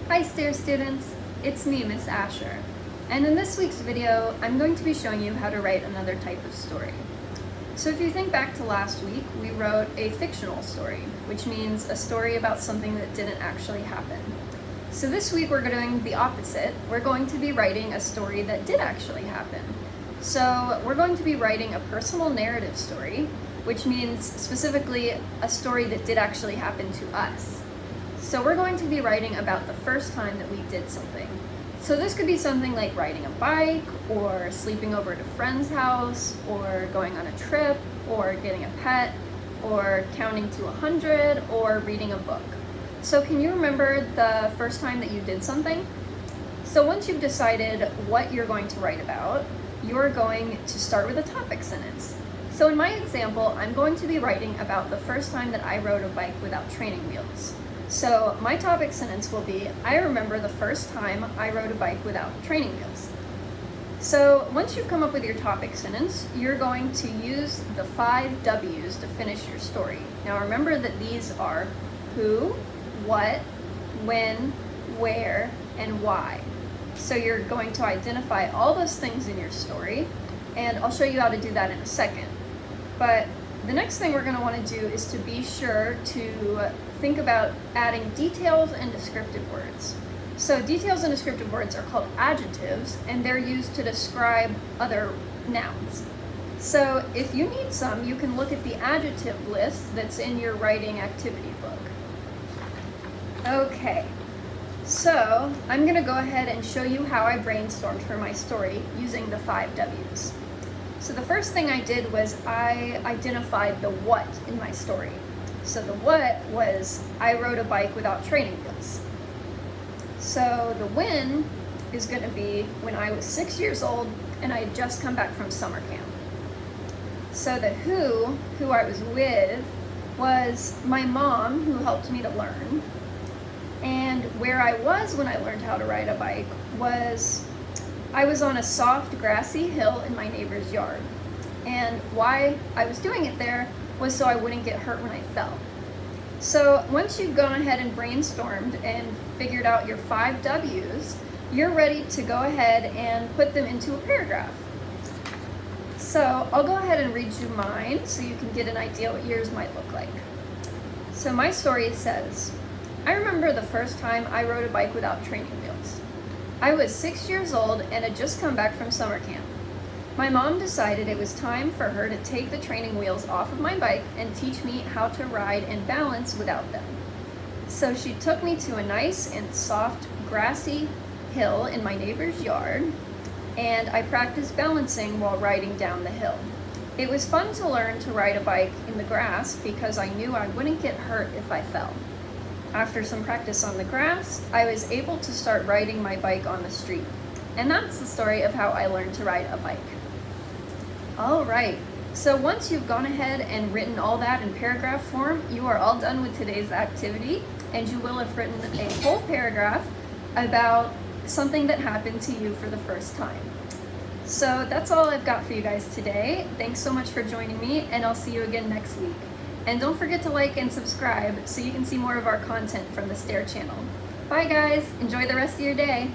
Hi STAIR students, it's me, Miss Asher, and in this week's video, I'm going to be showing you how to write another type of story. So if you think back to last week, we wrote a fictional story, which means a story about something that didn't actually happen. So this week we're doing the opposite. We're going to be writing a story that did actually happen. So we're going to be writing a personal narrative story, which means specifically a story that did actually happen to us. So we're going to be writing about the first time that we did something. So this could be something like riding a bike, or sleeping over at a friend's house, or going on a trip, or getting a pet, or counting to 100, or reading a book. So can you remember the first time that you did something? So once you've decided what you're going to write about, you're going to start with a topic sentence. So in my example, I'm going to be writing about the first time that I rode a bike without training wheels. So my topic sentence will be, I remember the first time I rode a bike without training wheels. So once you've come up with your topic sentence, you're going to use the 5 W's to finish your story. Now remember that these are who, what, when, where, and why. So you're going to identify all those things in your story, and I'll show you how to do that in a second. But the next thing we're going to want to do is to be sure to think about adding details and descriptive words. So details and descriptive words are called adjectives, and they're used to describe other nouns. So if you need some, you can look at the adjective list that's in your writing activity book. Okay, so I'm going to go ahead and show you how I brainstormed for my story using the 5 W's. So the first thing I did was I identified the what in my story. So the what was, I rode a bike without training wheels. So the when is going to be when I was 6 years old and I had just come back from summer camp. So the who I was with, was my mom, who helped me to learn. And where I was when I learned how to ride a bike was, I was on a soft grassy hill in my neighbor's yard. And why I was doing it there was so I wouldn't get hurt when I fell. So once you've gone ahead and brainstormed and figured out your 5 W's, you're ready to go ahead and put them into a paragraph. So I'll go ahead and read you mine so you can get an idea what yours might look like. So my story says, I remember the first time I rode a bike without training wheels. I was 6 years old and had just come back from summer camp. My mom decided it was time for her to take the training wheels off of my bike and teach me how to ride and balance without them. So she took me to a nice and soft grassy hill in my neighbor's yard, and I practiced balancing while riding down the hill. It was fun to learn to ride a bike in the grass because I knew I wouldn't get hurt if I fell. After some practice on the grass, I was able to start riding my bike on the street. And that's the story of how I learned to ride a bike. All right, so once you've gone ahead and written all that in paragraph form, you are all done with today's activity, and you will have written a whole paragraph about something that happened to you for the first time. So that's all I've got for you guys today. Thanks so much for joining me, and I'll see you again next week. And don't forget to like and subscribe so you can see more of our content from the STAIR channel. Bye guys, enjoy the rest of your day.